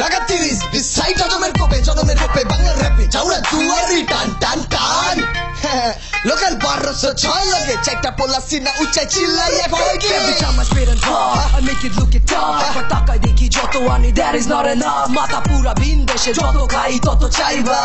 লাগা 30 বিসাইড জমের কোপে জনমের কোপে বাংলা র্যাপে চাউড়া দুয়ারি টান টান টান লোকাল 1206 লাগে চারটা পোলা সিনা উচ্চাই চিল্লাইয়ে ভয়কে Every time I spit and talk I make it look it tough একবার তাকাই দেখি যত আনি that is not enough মাথা পুরা ভিন দেশে যত খাই তত চাইবা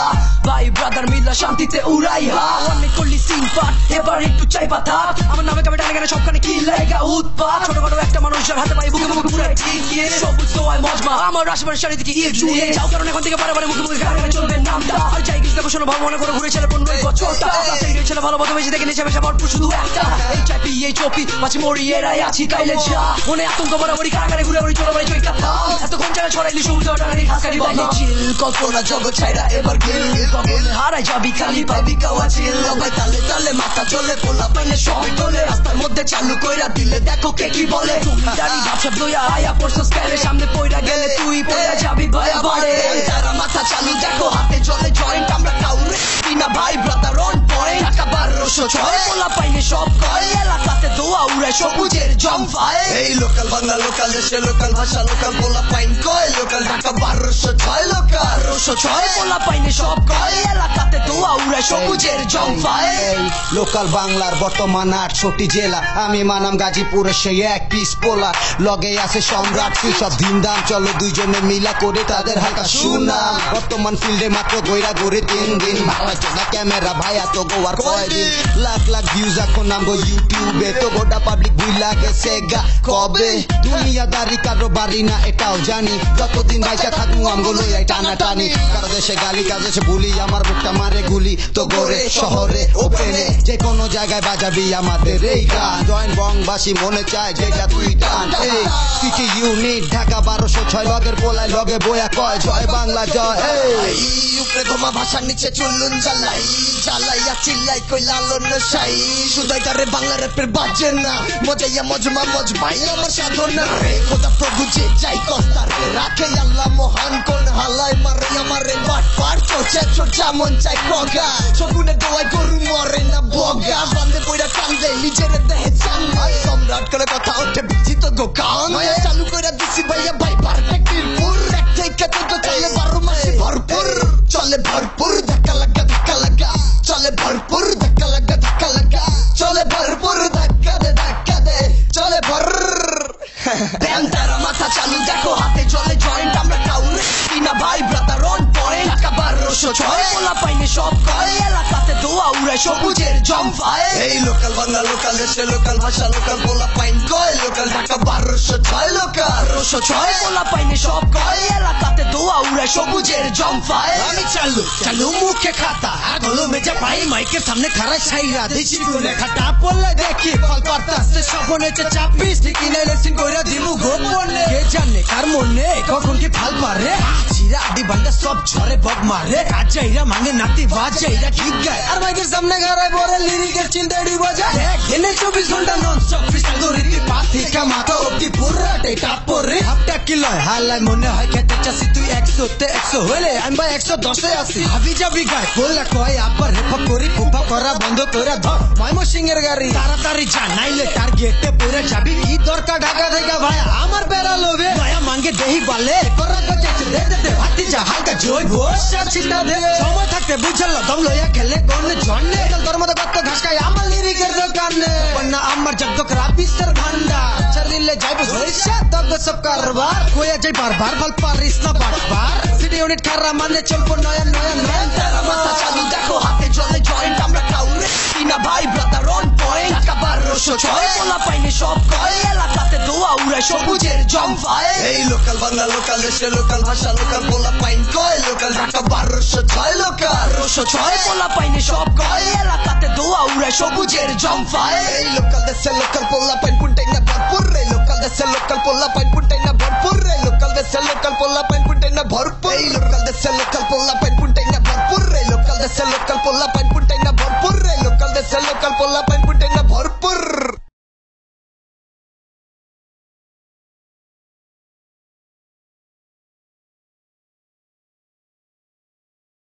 ভাই ব্রাদার মিলা শান্তিতে উড়াই হা অনেক করলি সিন পাট এবার একটু চাইবা থাক আমার নামে কামে টানে কেন সবখানে কি লাগা উৎপাত ছোটখাটো একটা মানুষের হাতে পাই বুকে বুকে পুরা ঠিক সবুজ দোয়ায় মজমা আমার আশেপাশে শাড়ি থেকে ইয়ে চুলে যাও কারণ এখন থেকে বারে বারে মুখে মুখে গানে চলবে নামটা আর যাই কিছু দেখো শোনো ভাব মনে করে ঘুরে ছেলে 15 বছরটা সেই ছেলে ভালো মতো বেশি দেখে নিচে বেশি ভরপুর শুধু একটা এইচআইপি এইচওপি মাছি মরি এরাই আছি তাইলে যা মনে আতঙ্ক বরাবরই কারাগারে ঘুরে ঘুরে চলে বাড়ি চইকা এত কোন জায়গায় ছড়াইলি সবুজ ডানারি হাসকারি বাইরে চিল কল্পনা জগৎ ছাইরা এবার গিল কখন হারাই যাবি খালি পাবি কাওয়া চিল ভাই তালে তালে মাথা চলে পোলা পাইলে সবই তোলে রাস্তার মধ্যে চালু কইরা দিলে দেখো কে কি বলে দাড়ি ভাবসা দইয়া আয়া পড়ছস স্টাইলে সামনে পইরা গেলে তুই পইরা যাবি ভয়া বাড়ে তারা মাথা চালু দেখো হাতে চলে জয়েন্ট আমরা কাউরে কিনা ভাই ব্রাদার অন পয়েন্ট টাকা 1206 পোলা পাইলে সব কয় এলাকাতে দোয়া উড়ে সবুজের জমফায় এই লোকাল বাংলা লোকাল দেশে লোকাল ভাষা লোকাল পোলা পাইন কয় লোকাল ঢাকা 1206 লোকাল 1206 পোলা পাইলে সব কয় এলাকাতে দোয়া উড়ে সবুজের জমফায় লোকাল বাংলার বর্তমান 68টি জেলা আমি মানাম গাজীপুরে সেই এক পিস পোলা লগে আছে সম্রাট সব দিনদাম চলো দুইজনে মিলা করে তাদের হালকা সুনাম বর্তমান ফিল্ডে মাত্র গইরা গড়ে 3 দিন ভালো চলা ক্যামেরা ভাইয়া তো গোয়ার কয়দিন লাখ লাখ ভিউজ এখন নামবো ইউটিউবে তো গোটা পাবলিক বুইলা গেছে গা কবে দুনিয়াদারি কারো বাড়ি না এটাও জানি যতদিন বাইচা থাকবো আমগুলো এই টানা টানি কারো দেশে গালি কারো দেশে বুলি আমার বুকটা মারে গুলি তো গড়ে শহরে ওপেনে যে কোনো জায়গায় বাজাবি আমাদের এই গান জয়েন্ট বংবাসী মনে চায় যেটা তুই টান এই সিটি ইউনিট ঢাকা 1206 লগের পোলায় লগে বয়া কয় জয় বাংলা জয় এই উপরে ঘুমা ভাষার নিচে চুল্লুন জ্বালাই জ্বালাইয়া চিল্লাই কই লালন সাই সুদাইকারে বাংলা র্যাপের বাজে না মজাইয়া মজমা মজ ভাই আমার সাধনা রে খোদা প্রভু যে যাই কস্তার রাখে আল্লাহ মহান কোন হালাই মারে আমারে বাট পার চোচা মন চাই কগা সগুনে দোয়াই গরু মরে না বগা বান্দে পয়রা কান্দে নিজের দেহে চান ভাই সম্রাট করে কথা ওঠে বিজি তো দোকান চালু করে দিছি ভাইয়া ভাই পারফেক্ট পুর এক থেকে তো চলে 12 মাসে ভরপুর চলে ভরপুর ধাক্কা লাগা চলে ভরপুর ধাক্কা লাগা চলে ভরপুর ধাক্কা দে চলে ভর ব্যান তারা মাথা চালু দেখো হাতে চলে জয়েন্ট আমরা কাউরে কিনা ভাই ব্রাদার অন পয়েন্ট টাকা 1206 পোলা পাইলে সব কয় এলাকাতে দোয়া উড়ে সবুজের জমফায় এই লোকাল বাংলা লোকাল দেশে লোকাল ভাষা লোকাল পোলা পাইন কয় লোকাল ঢাকা 1206 লোকাল 1206 পোলা পাইলে সব কয় এলাকাতে দোয়া উড়ে সবুজের জমফায় আমি চালু মুখে খাতা কলমে যা পাই মাইকের সামনে খাড়া ছাইরা দিছি লেখাটা পড়লে দেখি ফল পারতাছে সপনে চাপিস ঠিকই নাই লেসিন কইরা দিমু গোপনে কে জানে কার মনে কখন কি ফাল পারে চিরা আদি বান্ডা সব ঝরে বগ মারে কাজাইরা মানে নাতি বাজাইরা ঠিক গায় আর মাইকের সামনে গারায় বড় লিরিকের চিন্তাড়ি বাজায় দিনে 24 ঘন্টা নন স্টপ ফ্রিস্টাইল দরিতি পাথিকা মাথা অবধি পুরাটাই টাপরে হাফটা কিলো হালাই মনে হয় খেতে চাসি তুই 100 তে 100 হইলে আমি ভাই 110 এ আছি হাবি যাবি গায় বললা কয় আবার রেপ করি ফুফা করা বন্ধ করে ধর ময়মো সিংহের গাড়ি তাড়াতাড়ি যা নাইলে টার্গেটে পড়ে যাবি কি দরকার ঢাকা থেকে ভাই আমার বেড়া লোভে দয়া মাঙ্গে দেহি বালে করা গজেছে দে হাতি যা হালকা জয় বসা ছিটা দে সময় থাকতে বুঝল দম লইয়া খেলে কোন জন্নে তোর মতো কত ঘাস খায় আমার লিরিকের দোকানে বন্না আমার জগদক রাবিসের ভান্ডার চলিলে যাইবো হইছে তগ সব কারবার কোয়া যাই বারবার ফল পারিস না বারবার সিটি ইউনিট খারা মানে চলবো নয়া তারা মাথা চালু দেখো হাতে চলে জয়েন্ট আমরা কাউরে কিনা ভাই ব্রাদার অন পয়েন্ট টাকা 1206 পোলা পাইলে সব কয় এলাকাতে দোয়া উড়ে সবুজের জমফায় এই লোকাল বাংলা লোকাল দেশে লোকাল ভাষা লোকাল পোলা পাইন কয় লোকাল ঢাকা 1206 লোকাল 1206 পোলা পাইলে সব কয় এলাকাতে দোয়া উড়ে সবুজের জমফায় এই লোকাল দেশে লোকাল পোলা পাইন পুনটাই না ভরপুর রে লোকাল দেশে লোকাল পোলা পাইন পুনটাই না ভরপুর রে লোকাল দেশে লোকাল পোলা পাইন পুনটাই না ভরপুর এই লোকাল দেশে লোকাল পোলা পাইন পুনটাই না ভরপুর রে লোকাল দেশে লোকাল পোলা